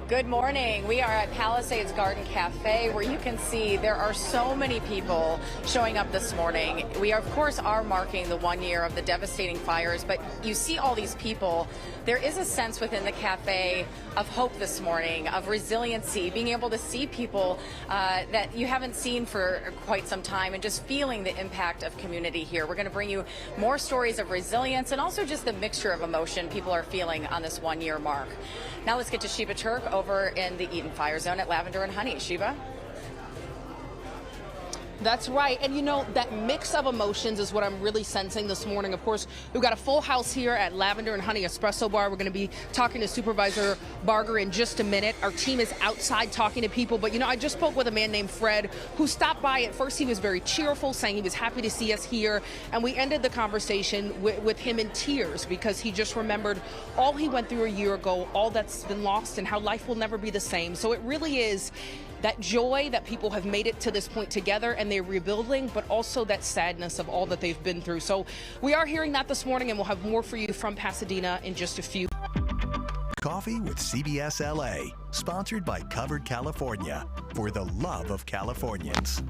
Good morning. We are at Palisades Garden Cafe, where you can see there are so many people showing up this morning. We, of course, are marking the 1 year of the devastating fires, but you see all these people. There is a sense within the cafe of hope this morning, of resiliency, being able to see people that you haven't seen for quite some time, and just feeling the impact of community here. We're going to bring you more stories of resilience and also just the mixture of emotion people are feeling on this 1 year mark. Now let's get to Sheba Turk over in the Eaton Fire Zone at Lavender and Honey. Sheba? That's right. And you know, that mix of emotions is what I'm really sensing this morning. Of course, we've got a full house here at Lavender and Honey Espresso Bar. We're going to be talking to Supervisor Barger in just a minute. Our team is outside talking to people. But, you know, I just spoke with a man named Fred who stopped by. At first, he was very cheerful, saying he was happy to see us here. And we ended the conversation with him in tears because he just remembered all he went through a year ago, all that's been lost, and how life will never be the same. So it really is that joy that people have made it to this point together and they're rebuilding, but also that sadness of all that they've been through. So we are hearing that this morning, and we'll have more for you from Pasadena in just a few. Coffee with CBS LA, sponsored by Covered California, for the love of Californians.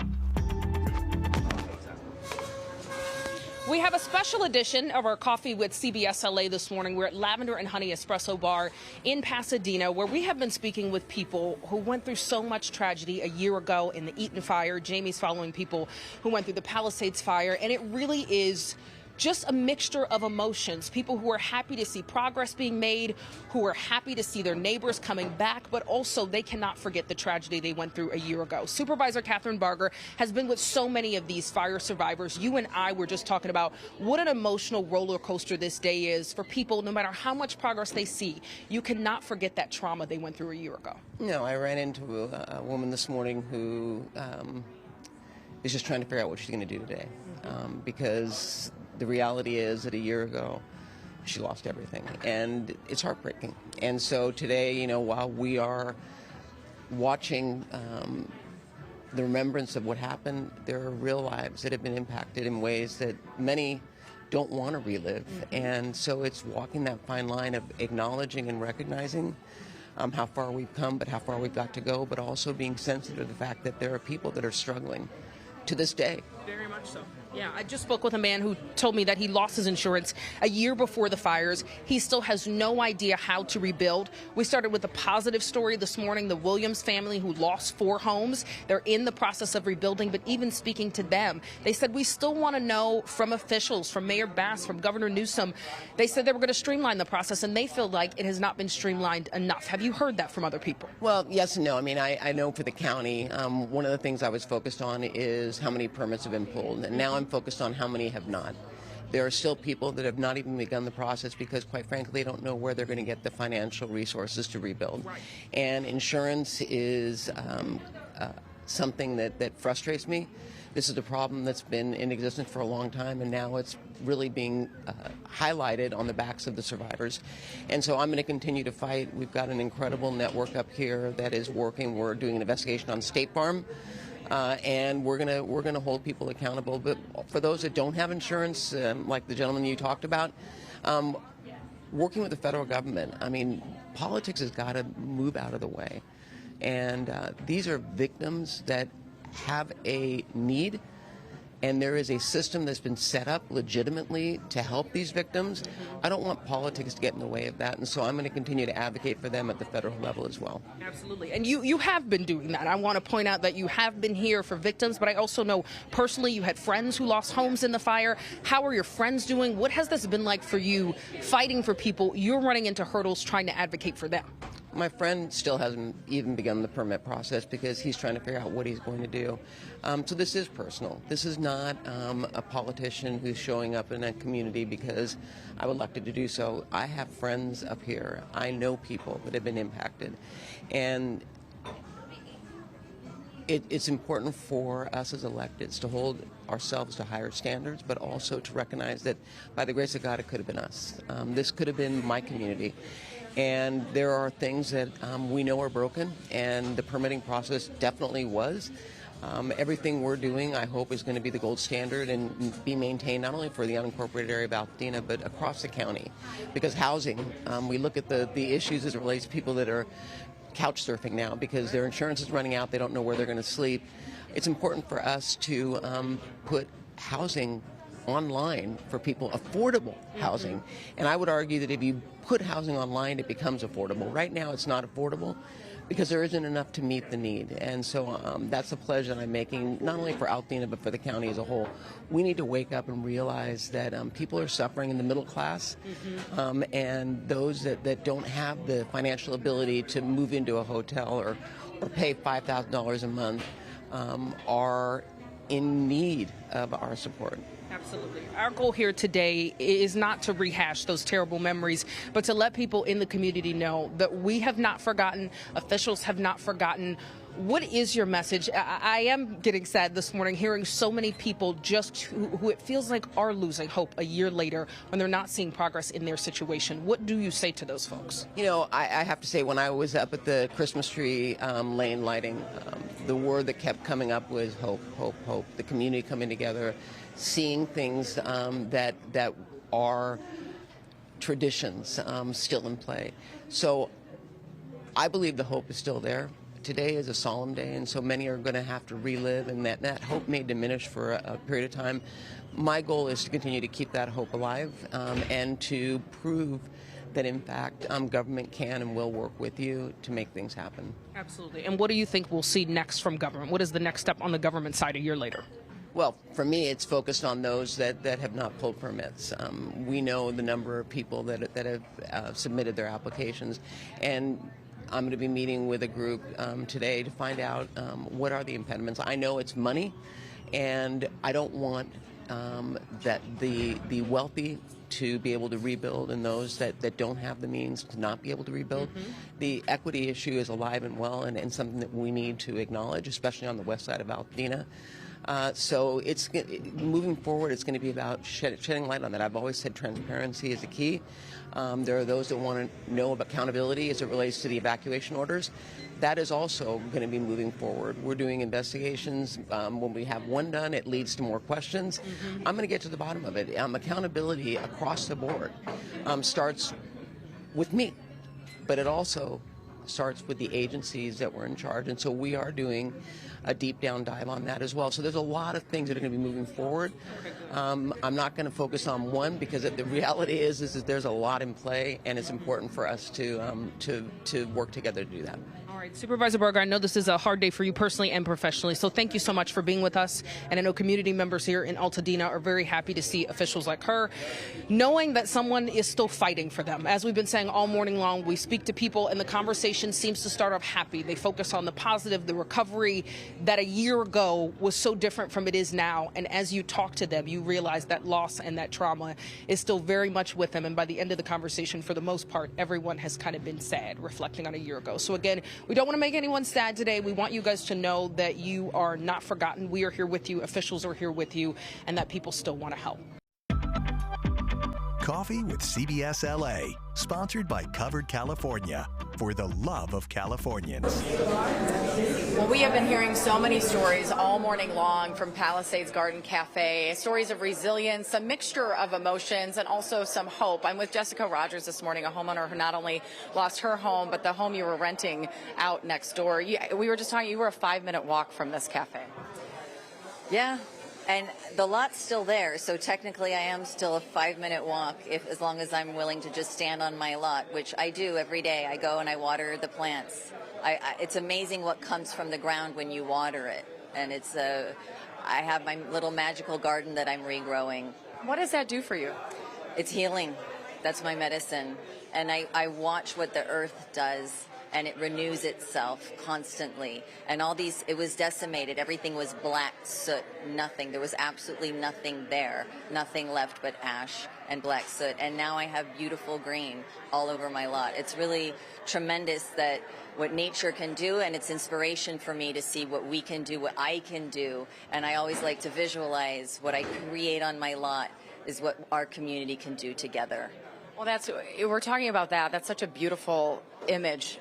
We have a special edition of our Coffee with CBS LA this morning. We're at Lavender and Honey Espresso Bar in Pasadena, where we have been speaking with people who went through so much tragedy a year ago in the Eaton Fire. Jamie's following people who went through the Palisades fire, and it really is just a mixture of emotions. People who are happy to see progress being made, who are happy to see their neighbors coming back, but also they cannot forget the tragedy they went through a year ago. Supervisor Catherine Barger has been with so many of these fire survivors. You and I were just talking about what an emotional roller coaster this day is for people. No matter how much progress they see, you cannot forget that trauma they went through a year ago. No, I ran into a woman this morning who is just trying to figure out what she's going to do today, because the reality is that a year ago, she lost everything, and it's heartbreaking. And so today, you know, while we are watching the remembrance of what happened, there are real lives that have been impacted in ways that many don't want to relive. And so it's walking that fine line of acknowledging and recognizing how far we've come, but how far we've got to go, but also being sensitive to the fact that there are people that are struggling to this day. Very much so. Yeah, I just spoke with a man who told me that he lost his insurance a year before the fires. He still has no idea how to rebuild. We started with a positive story this morning, the Williams family who lost 4 homes. They're in the process of rebuilding, but even speaking to them, they said we still want to know from officials, from Mayor Bass, from Governor Newsom. They said they were going to streamline the process, and they feel like it has not been streamlined enough. Have you heard that from other people? Well, yes and no. I mean, I know for the county, one of the things I was focused on is how many permits have been pulled, and now I'm focused on how many have not. There are still people that have not even begun the process because, quite frankly, they don't know where they're going to get the financial resources to rebuild. Right. And insurance is something that frustrates me. This is a problem that's been in existence for a long time, and now it's really being highlighted on the backs of the survivors. And so I'm going to continue to fight. We've got an incredible network up here that is working. We're doing an investigation on State Farm. And we're gonna hold people accountable. But for those that don't have insurance, like the gentleman you talked about, working with the federal government, I mean, politics has got to move out of the way. And these are victims that have a need, and there is a system that's been set up legitimately to help these victims. I don't want politics to get in the way of that, and so I'm going to continue to advocate for them at the federal level as well. Absolutely. And you have been doing that. I want to point out that you have been here for victims, but I also know personally you had friends who lost homes in the fire. How are your friends doing? What has this been like for you, fighting for people? You're running into hurdles trying to advocate for them. My friend still hasn't even begun the permit process because he's trying to figure out what he's going to do. So this is personal. This is not a politician who's showing up in a community because I was elected to do so. I have friends up here. I know people that have been impacted. And it's important for us as electeds to hold ourselves to higher standards, but also to recognize that by the grace of God, it could have been us. This could have been my community. And there are things that we know are broken, and the permitting process definitely was. Everything we're doing, I hope, is going to be the gold standard and be maintained not only for the unincorporated area of Pasadena, but across the county. Because housing, we look at the issues as it relates to people that are couch surfing now because their insurance is running out. They don't know where they're going to sleep. It's important for us to put housing online for people, affordable housing. And I would argue that if you put housing online, it becomes affordable. Right now, it's not affordable because there isn't enough to meet the need. And so that's a pledge that I'm making, not only for Altadena, but for the county as a whole. We need to wake up and realize that people are suffering in the middle class, and those that don't have the financial ability to move into a hotel or pay $5,000 a month are in need of our support. Absolutely. Our goal here today is not to rehash those terrible memories, but to let people in the community know that we have not forgotten, officials have not forgotten. What is your message? I am getting sad this morning hearing so many people just who it feels like are losing hope a year later when they're not seeing progress in their situation. What do you say to those folks? You know, I have to say, when I was up at the Christmas tree lane lighting, the word that kept coming up was hope, hope, hope. The community coming together, seeing things that are traditions still in play. So I believe the hope is still there. Today is a solemn day, and so many are going to have to relive, and that hope may diminish for a period of time. My goal is to continue to keep that hope alive and to prove that, in fact, government can and will work with you to make things happen. Absolutely. And what do you think we'll see next from government? What is the next step on the government side a year later? Well, for me, it's focused on those that have not pulled permits. We know the number of people that have submitted their applications, and I'm going to be meeting with a group today to find out what are the impediments. I know it's money, and I don't want that the wealthy to be able to rebuild and those that don't have the means to not be able to rebuild. The equity issue is alive and well, and something that we need to acknowledge, especially on the west side of Altadena. So it's moving forward. It's going to be about shedding light on that. I've always said transparency is the key. There are those that want to know about accountability as it relates to the evacuation orders. That is also going to be moving forward. We're doing investigations. When we have one done, it leads to more questions. I'm going to get to the bottom of it. Accountability across the board starts with me, but it also starts with the agencies that were in charge, and so we are doing a deep down dive on that as well. So there's a lot of things that are going to be moving forward. I'm not going to focus on one because the reality is that there's a lot in play, and it's important for us to work together to do that. All right, Supervisor Berger, I know this is a hard day for you personally and professionally, so thank you so much for being with us. And I know community members here in Altadena are very happy to see officials like her, knowing that someone is still fighting for them. As we've been saying all morning long, we speak to people and the conversation seems to start off happy. They focus on the positive, the recovery that a year ago was so different from it is now. And as you talk to them, you realize that loss and that trauma is still very much with them. And by the end of the conversation, for the most part, everyone has kind of been sad, reflecting on a year ago. So again, we don't want to make anyone sad today. We want you guys to know that you are not forgotten. We are here with you. Officials are here with you, and that people still want to help. Coffee with CBS LA, sponsored by Covered California, for the love of Californians. Well, we have been hearing so many stories all morning long from Palisades Garden Cafe, stories of resilience, a mixture of emotions, and also some hope. I'm with Jessica Rogers this morning, a homeowner who not only lost her home, but the home you were renting out next door. We were just talking, you were a 5-minute walk from this cafe. Yeah. And the lot's still there, so technically I am still a 5-minute walk as long as I'm willing to just stand on my lot, which I do every day. I go and I water the plants. It's amazing what comes from the ground when you water it. And I have my little magical garden that I'm regrowing. What does that do for you? It's healing. That's my medicine. And I watch what the earth does. And it renews itself constantly. And it was decimated. Everything was black soot, nothing. There was absolutely nothing there. Nothing left but ash and black soot. And now I have beautiful green all over my lot. It's really tremendous that what nature can do, and it's inspiration for me to see what we can do, what I can do. And I always like to visualize what I create on my lot is what our community can do together. Well, we're talking about that. That's such a beautiful image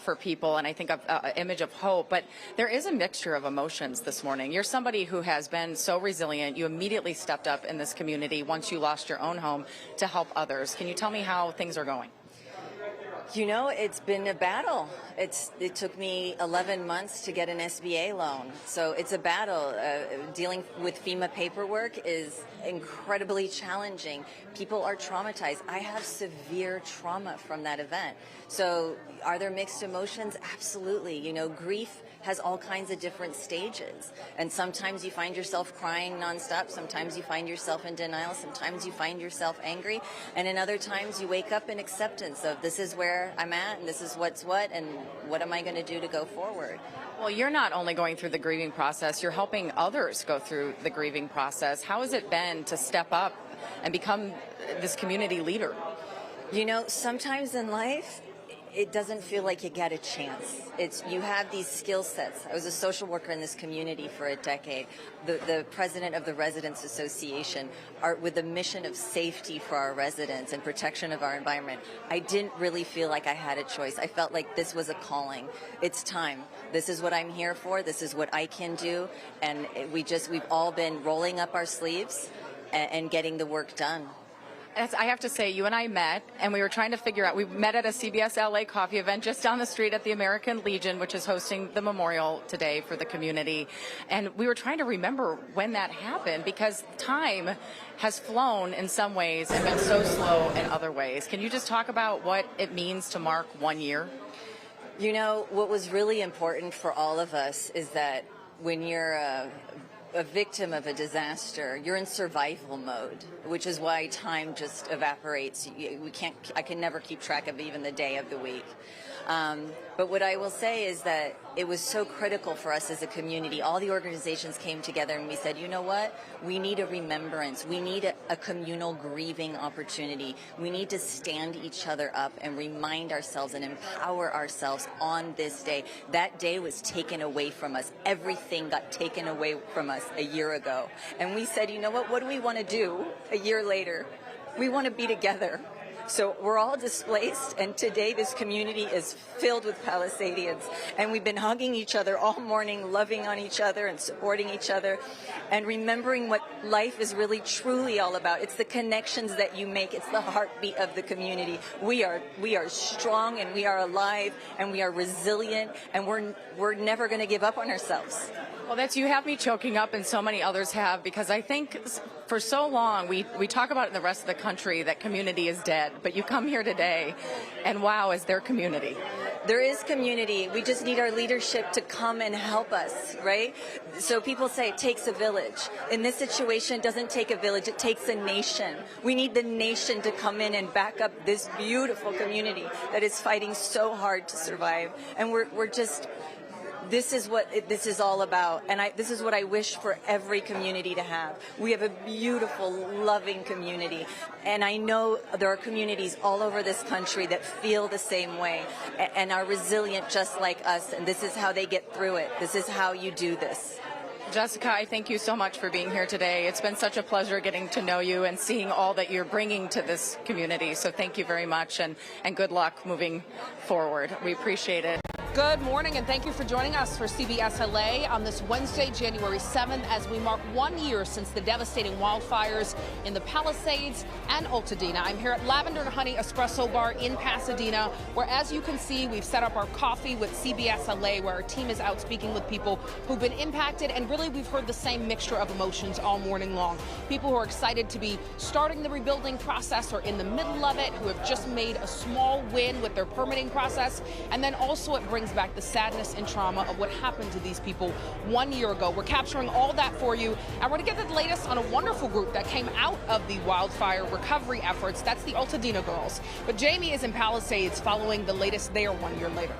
for people, and I think an image of hope. But there is a mixture of emotions this morning. You're somebody who has been so resilient. You immediately stepped up in this community once you lost your own home to help others. Can you tell me how things are going? You know, it's been a battle. It took me 11 months to get an SBA loan. So it's a battle. Dealing with FEMA paperwork is incredibly challenging. People are traumatized. I have severe trauma from that event. So are there mixed emotions? Absolutely. You know, grief has all kinds of different stages. And sometimes you find yourself crying nonstop. Sometimes you find yourself in denial. Sometimes you find yourself angry. And in other times you wake up in acceptance of this is where I'm at and this is what's what and what am I going to do to go forward. Well, you're not only going through the grieving process, you're helping others go through the grieving process. How has it been to step up and become this community leader? You know, sometimes in life, it doesn't feel like you get a chance. You have these skill sets. I was a social worker in this community for a decade, the president of the Residents Association, with the mission of safety for our residents and protection of our environment. I didn't really feel like I had a choice. I felt like this was a calling. It's time. This is what I'm here for. This is what I can do. And we've all been rolling up our sleeves and getting the work done. I have to say, you and I met, and we were trying to figure out, we met at a CBS LA coffee event just down the street at the American Legion, which is hosting the memorial today for the community. And we were trying to remember when that happened, because time has flown in some ways and been so slow in other ways. Can you just talk about what it means to mark 1 year? You know, what was really important for all of us is that when you're a victim of a disaster, you're in survival mode, which is why time just evaporates. I can never keep track of even the day of the week. But what I will say is that it was so critical for us as a community. All the organizations came together and we said, you know what? We need a remembrance. We need a communal grieving opportunity. We need to stand each other up and remind ourselves and empower ourselves on this day. That day was taken away from us. Everything got taken away from us a year ago. And we said, you know what do we want to do a year later? We want to be together. So we're all displaced, and today this community is filled with Palisadians, and we've been hugging each other all morning, loving on each other and supporting each other, and remembering what life is really truly all about. It's the connections that you make. It's the heartbeat of the community. We are strong, and we are alive, and we are resilient, and we're never going to give up on ourselves. Well, you have me choking up, and so many others have, because I think for so long we talk about in the rest of the country that community is dead, but you come here today and wow, is there community? There is community. We just need our leadership to come and help us, right? So people say it takes a village. In this situation, it doesn't take a village, it takes a nation. We need the nation to come in and back up this beautiful community that is fighting so hard to survive. And this is what this is all about, and this is what I wish for every community to have. We have a beautiful, loving community, and I know there are communities all over this country that feel the same way and are resilient just like us, and this is how they get through it. This is how you do this. Jessica, I thank you so much for being here today. It's been such a pleasure getting to know you and seeing all that you're bringing to this community. So thank you very much, and good luck moving forward. We appreciate it. Good morning, and thank you for joining us for CBS LA on this Wednesday, January 7th, as we mark 1 year since the devastating wildfires in the Palisades and Pasadena. I'm here at Lavender and Honey Espresso Bar in Pasadena, where, as you can see, we've set up our coffee with CBS LA, where our team is out speaking with people who've been impacted, and really we've heard the same mixture of emotions all morning long. People who are excited to be starting the rebuilding process or in the middle of it, who have just made a small win with their permitting process, and then also it brings back the sadness and trauma of what happened to these people 1 year ago. We're capturing all that for you, and we're going to get the latest on a wonderful group that came out of the wildfire recovery efforts. That's the Pasadena girls. But Jamie is in Palisades following the latest there 1 year later.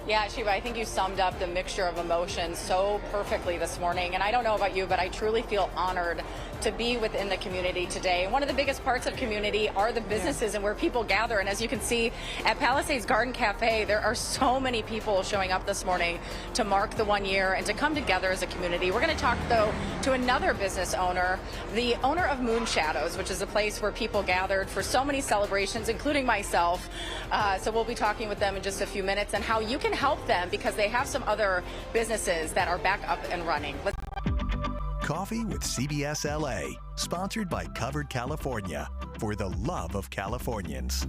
Yeah, Sheba, I think you summed up the mixture of emotions so perfectly this morning. And I don't know about you, but I truly feel honored to be within the community today. One of the biggest parts of community are the businesses and where people gather. And as you can see at Palisades Garden Cafe, there are so many people showing up this morning to mark the 1 year and to come together as a community. We're going to talk, though, to another business owner, the owner of Moon Shadows, which is a place where people gathered for so many celebrations, including myself. So we'll be talking with them in just a few minutes and how you can help them, because they have some other businesses that are back up and running. Coffee with CBS LA, sponsored by Covered California. for the love of Californians.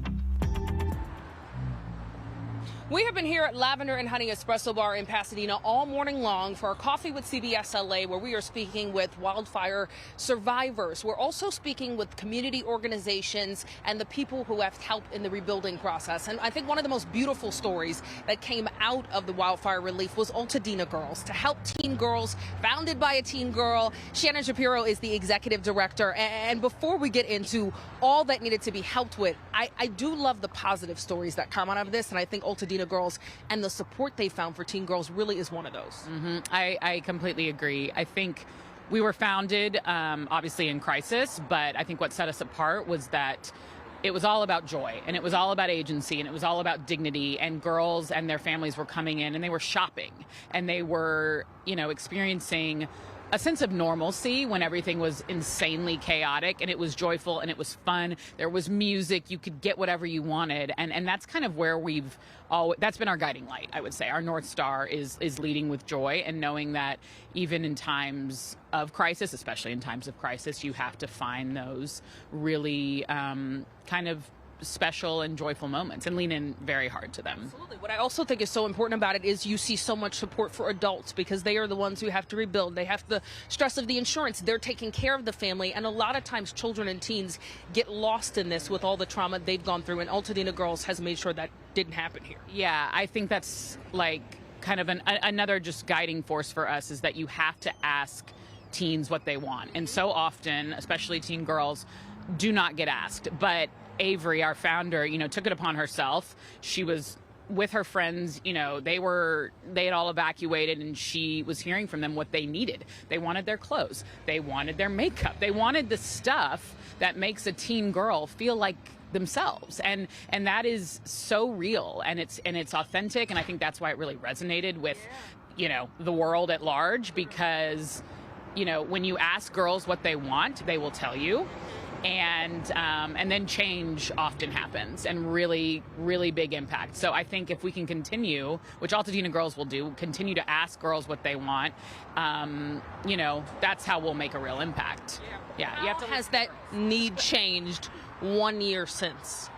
We have been here at Lavender and Honey Espresso Bar in Pasadena all morning long for our Coffee with CBS LA, where we are speaking with wildfire survivors. We're also speaking with community organizations and the people who have helped in the rebuilding process. And I think one of the most beautiful stories that came out of the wildfire relief was Altadena Girls, to help teen girls, founded by a teen girl. Shannon Shapiro is the executive director. And before we get into all that needed to be helped with, I do love the positive stories that come out of this, and I think Altadena Girls and the support they found for teen girls really is one of those. I completely agree. I think we were founded obviously in crisis, but I think what set us apart was that it was all about joy, and it was all about agency, and it was all about dignity, and girls and their families were coming in and they were shopping, and they were, experiencing a sense of normalcy when everything was insanely chaotic, and it was joyful and it was fun. There was music. You could get whatever you wanted. And that's kind of where that's been our guiding light, I would say. Our North Star is leading with joy, and knowing that even in times of crisis, especially in times of crisis, you have to find those really kind of special and joyful moments and lean in very hard to them. Absolutely. What I also think is so important about it is you see so much support for adults, because they are the ones who have to rebuild. They have the stress of the insurance. They're taking care of the family. And a lot of times children and teens get lost in this with all the trauma they've gone through. And Altadena Girls has made sure that didn't happen here. Yeah, I think that's like kind of another just guiding force for us, is that you have to ask teens what they want. And so often, especially teen girls, do not get asked. But Avery, our founder, took it upon herself. She was with her friends, they had all evacuated, and she was hearing from them what they needed. They wanted their clothes. They wanted their makeup. They wanted the stuff that makes a teen girl feel like themselves. And that is so real, and it's authentic. And I think that's why it really resonated with, the world at large, because, when you ask girls what they want, they will tell you. And then change often happens, and really, really big impact. So I think if we can continue, which Altadena Girls will do, continue to ask girls what they want, that's how we'll make a real impact. Yeah. You have to. Has that need changed 1 year since?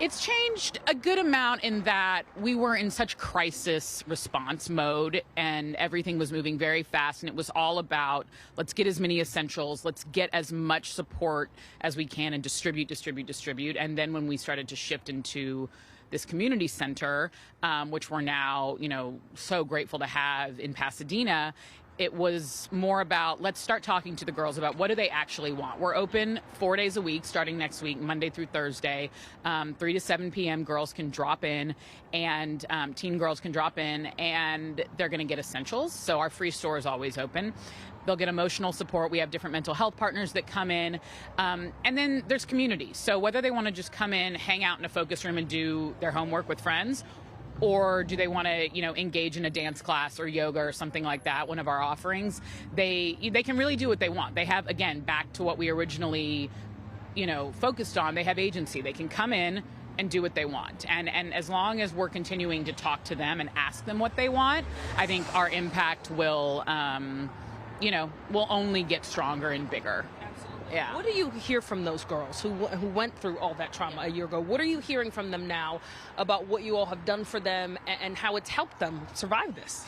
It's changed a good amount, in that we were in such crisis response mode, and everything was moving very fast, and it was all about, let's get as many essentials, let's get as much support as we can, and distribute. And then when we started to shift into this community center, which we're now, so grateful to have in Pasadena, it was more about, let's start talking to the girls about what do they actually want. We're open 4 days a week, starting next week, Monday through Thursday, 3 to 7 p.m. Girls can drop in, and teen girls can drop in, and they're going to get essentials. So our free store is always open. They'll get emotional support. We have different mental health partners that come in. And then there's community. So whether they want to just come in, hang out in a focus room and do their homework with friends, or do they want to, engage in a dance class or yoga or something like that, one of our offerings, they can really do what they want. They have, again, back to what we originally, focused on, they have agency. They can come in and do what they want. And as long as we're continuing to talk to them and ask them what they want, I think our impact will, will only get stronger and bigger. Yeah. What do you hear from those girls who went through all that trauma a year ago? What are you hearing from them now about what you all have done for them and how it's helped them survive this?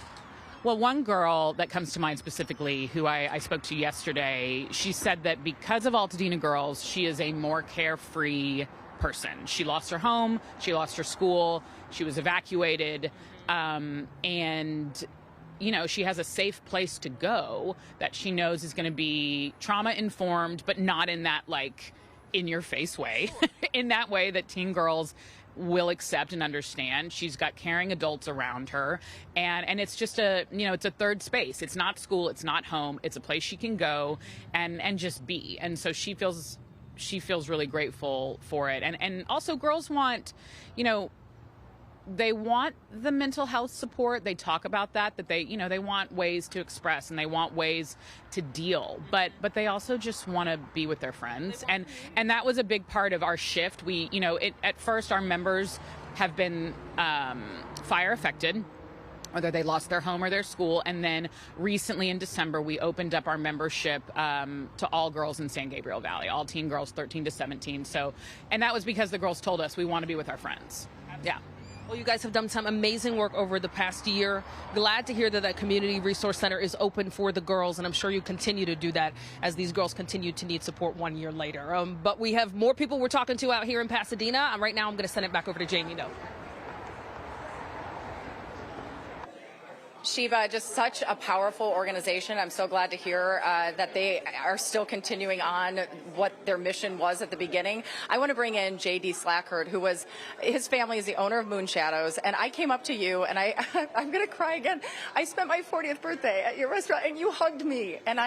Well, one girl that comes to mind specifically, who I spoke to yesterday, she said that because of Altadena Girls, she is a more carefree person. She lost her home, she lost her school, she was evacuated, and she has a safe place to go that she knows is going to be trauma-informed, but not in that, in-your-face way, in that way that teen girls will accept and understand. She's got caring adults around her, and it's just it's a third space. It's not school, it's not home, it's a place she can go and just be. And so she feels really grateful for it. And also girls want, they want the mental health support. They talk about that they want ways to express, and they want ways to deal, but they also just want to be with their friends. And that was a big part of our shift. We, at first our members have been fire affected. whether they lost their home or their school. And then recently in December, we opened up our membership to all girls in San Gabriel Valley, all teen girls 13 to 17. So, and that was because the girls told us we want to be with our friends. Yeah. Well, you guys have done some amazing work over the past year. Glad to hear that that Community Resource Center is open for the girls, and I'm sure you continue to do that as these girls continue to need support 1 year later. But we have more people we're talking to out here in Pasadena. Right now, I'm going to send it back over to Jamie Noe. Sheba, just such a powerful organization. I'm so glad to hear that they are still continuing on what their mission was at the beginning. I want to bring in J.D. Slackard, his family is the owner of Moon Shadows, and I came up to you, and I'm going to cry again. I spent my 40th birthday at your restaurant, and you hugged me, and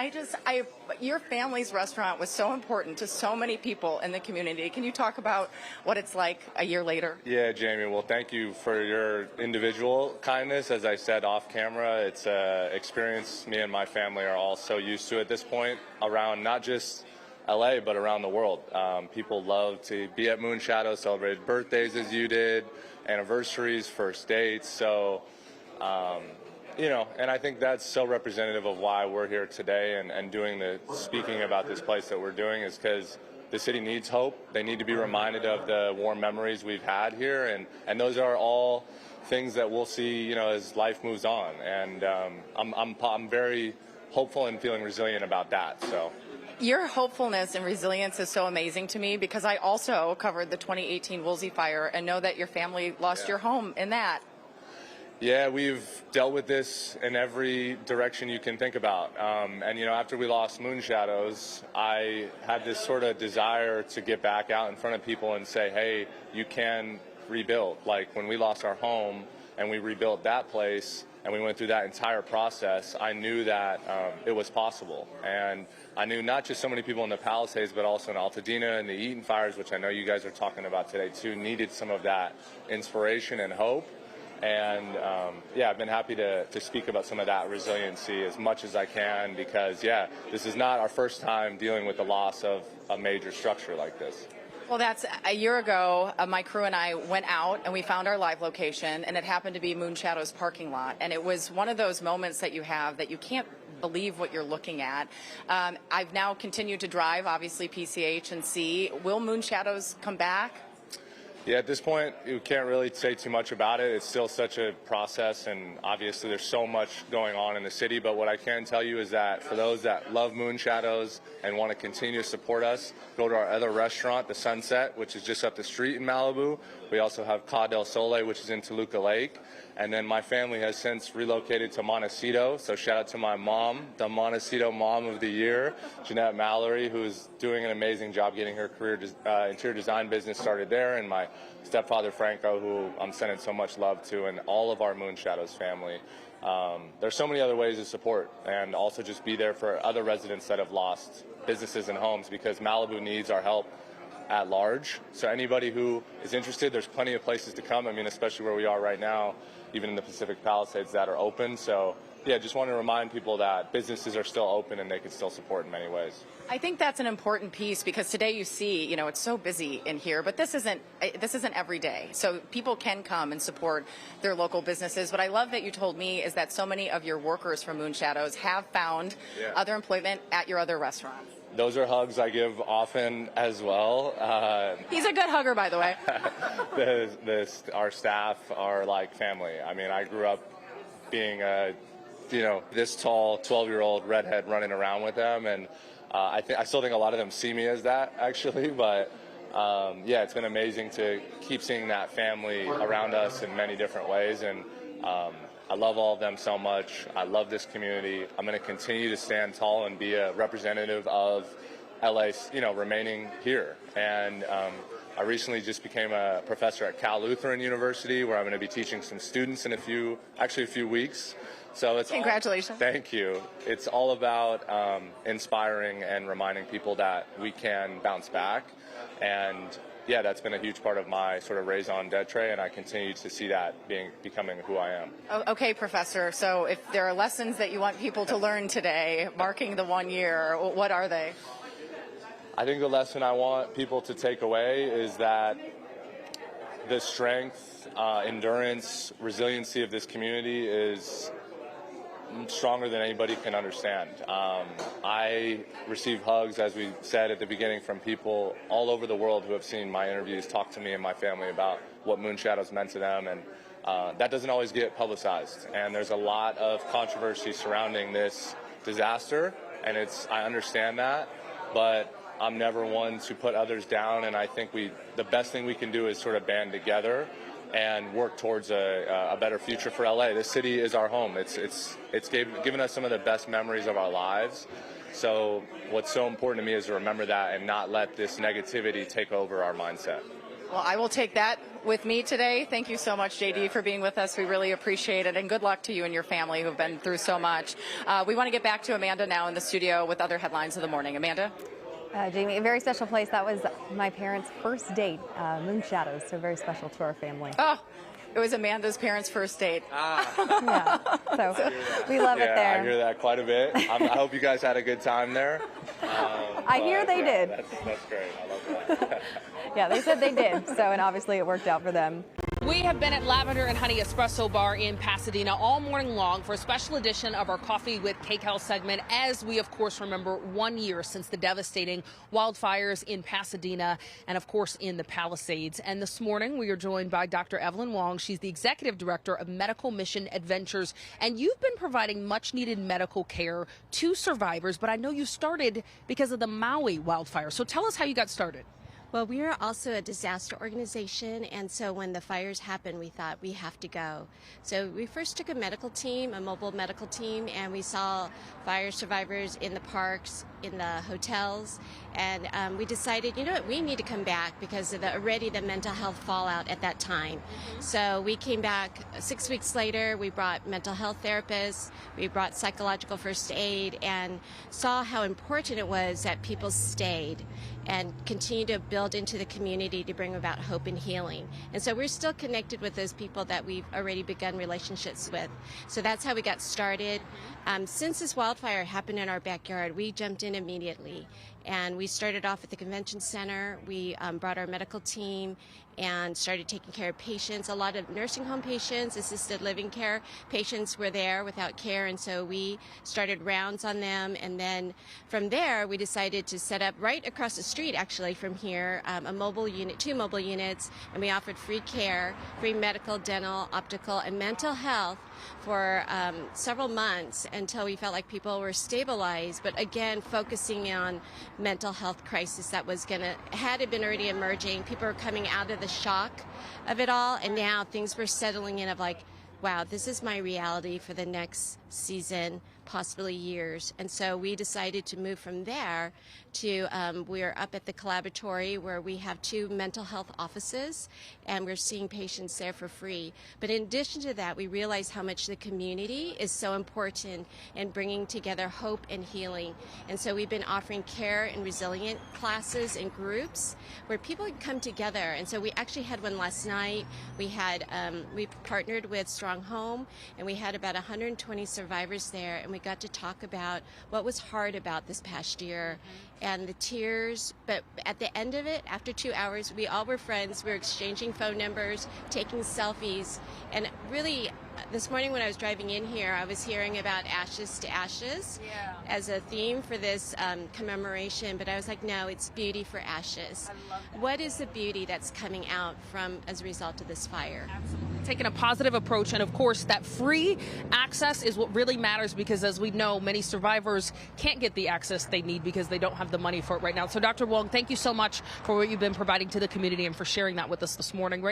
your family's restaurant was so important to so many people in the community. Can you talk about what it's like a year later? Yeah, Jamie, well, thank you for your individual kindness. As I said off camera, it's an experience me and my family are all so used to at this point around not just LA, but around the world. People love to be at Moon Shadows, celebrate birthdays as you did, anniversaries, first dates. So, and I think that's so representative of why we're here today and doing the speaking about this place that we're doing is because the city needs hope. They need to be reminded of the warm memories we've had here, and those are all things that we'll see, as life moves on. And I'm very hopeful and feeling resilient about that. So. Your hopefulness and resilience is so amazing to me because I also covered the 2018 Woolsey fire and know that your family lost your home in that. Yeah, we've dealt with this in every direction you can think about. After we lost Moon Shadows, I had this sort of desire to get back out in front of people and say, hey, you can rebuild. Like when we lost our home and we rebuilt that place and we went through that entire process, I knew that it was possible. And I knew not just so many people in the Palisades, but also in Pasadena and the Eaton Fires, which I know you guys are talking about today too, needed some of that inspiration and hope. And I've been happy to speak about some of that resiliency as much as I can because, this is not our first time dealing with the loss of a major structure like this. Well, that's a year ago, my crew and I went out and we found our live location, and it happened to be Moon Shadows parking lot. And it was one of those moments that you have that you can't believe what you're looking at. I've now continued to drive, obviously, PCH and see. Will Moon Shadows come back? Yeah, at this point, you can't really say too much about it. It's still such a process, and obviously there's so much going on in the city. But what I can tell you is that for those that love Moon Shadows and want to continue to support us, go to our other restaurant, The Sunset, which is just up the street in Malibu. We also have Ca del Sole, which is in Toluca Lake. And then my family has since relocated to Montecito. So shout out to my mom, the Montecito Mom of the Year, Jeanette Mallory, who's doing an amazing job getting her career interior design business started there. And my stepfather, Franco, who I'm sending so much love to, and all of our Moon Shadows family. There's so many other ways to support and also just be there for other residents that have lost businesses and homes because Malibu needs our help at large. So anybody who is interested, there's plenty of places to come. I mean, especially where we are right now, even in the Pacific Palisades that are open. So just want to remind people that businesses are still open and they can still support in many ways. I think that's an important piece because today you see, it's so busy in here, but this isn't every day. So people can come and support their local businesses. What I love that you told me is that so many of your workers from Moon Shadows have found other employment at your other restaurants. Those are hugs I give often as well. He's a good hugger, by the way. Our staff are like family. I mean, I grew up being a, this tall 12-year-old redhead running around with them, and I still think a lot of them see me as that, actually. But it's been amazing to keep seeing that family around us in many different ways, and I love all of them so much. I love this community. I'm going to continue to stand tall and be a representative of LA, remaining here. And I recently just became a professor at Cal Lutheran University, where I'm going to be teaching some students in a few weeks. So it's congratulations. Thank you. It's all about inspiring and reminding people that we can bounce back. And that's been a huge part of my sort of raison d'etre, and I continue to see that becoming who I am. Okay, Professor. So if there are lessons that you want people to learn today, marking the 1 year, what are they? I think the lesson I want people to take away is that the strength, endurance, resiliency of this community is stronger than anybody can understand. I receive hugs, as we said at the beginning, from people all over the world who have seen my interviews, talk to me and my family about what moon shadows meant to them, and that doesn't always get publicized. And there's a lot of controversy surrounding this disaster, and I understand that, but I'm never one to put others down, and I think the best thing we can do is sort of band together and work towards a better future for LA. This city is our home. It's given us some of the best memories of our lives. So what's so important to me is to remember that and not let this negativity take over our mindset. Well, I will take that with me today. Thank you so much, JD, for being with us. We really appreciate it, and good luck to you and your family who've been through so much. We want to get back to Amanda now in the studio with other headlines of the morning. Amanda? Jamie, a very special place. That was my parents' first date, moon shadows, so very special to our family. Oh, it was Amanda's parents' first date. Yeah, so we love it there. I hear that quite a bit. I hope you guys had a good time there. I hear they did. That's great. I love that. Yeah, they said they did, so, and obviously it worked out for them. We have been at Lavender and Honey Espresso Bar in Pasadena all morning long for a special edition of our Coffee with KCAL segment, as we, of course, remember 1 year since the devastating wildfires in Pasadena and, of course, in the Palisades. And this morning we are joined by Dr. Evelyn Wong. She's the Executive Director of Medical Mission Adventures. And you've been providing much-needed medical care to survivors, but I know you started because of the Maui wildfire. So tell us how you got started. Well, we are also a disaster organization, and so when the fires happened, we thought we have to go. So we first took a medical team, a mobile medical team, and we saw fire survivors in the parks, in the hotels, and we decided, you know what, we need to come back because of the mental health fallout at that time. So we came back 6 weeks later. We brought mental health therapists, we brought psychological first aid, and saw how important it was that people stayed and continue to build into the community to bring about hope and healing. And so we're still connected with those people that we've already begun relationships with. So that's how we got started. Since this wildfire happened in our backyard, we jumped in immediately. And we started off at the convention center. We brought our medical team and started taking care of patients. A lot of nursing home patients, assisted living care patients were there without care, and so we started rounds on them. And then from there, we decided to set up right across the street, actually, from here, a mobile unit, 2 mobile units, and we offered free care, free medical, dental, optical, and mental health for several months until we felt like people were stabilized, but again, focusing on mental health crisis that was had been already emerging. People were coming out of the shock of it all, and now things were settling in of like, wow, this is my reality for the next season, possibly years. And so we decided to move from there to, we're up at the Collaboratory where we have 2 mental health offices, and we're seeing patients there for free. But in addition to that, we realize how much the community is so important in bringing together hope and healing. And so we've been offering care and resilient classes and groups where people can come together. And so we actually had one last night. We had, we partnered with Strong Home, and we had about 120 survivors there, and we got to talk about what was hard about this past year and the tears. But at the end of it, after 2 hours, we all were friends. We were exchanging phone numbers, taking selfies, and really this morning when I was driving in here, I was hearing about ashes to ashes as a theme for this commemoration, but I was like, no, it's beauty for ashes. I love that. What is the beauty that's coming out from as a result of this fire? Absolutely. Taking a positive approach, and of course that free access is what really matters, because as we know, many survivors can't get the access they need because they don't have the money for it right now. So Dr. Wong, thank you so much for what you've been providing to the community and for sharing that with us this morning.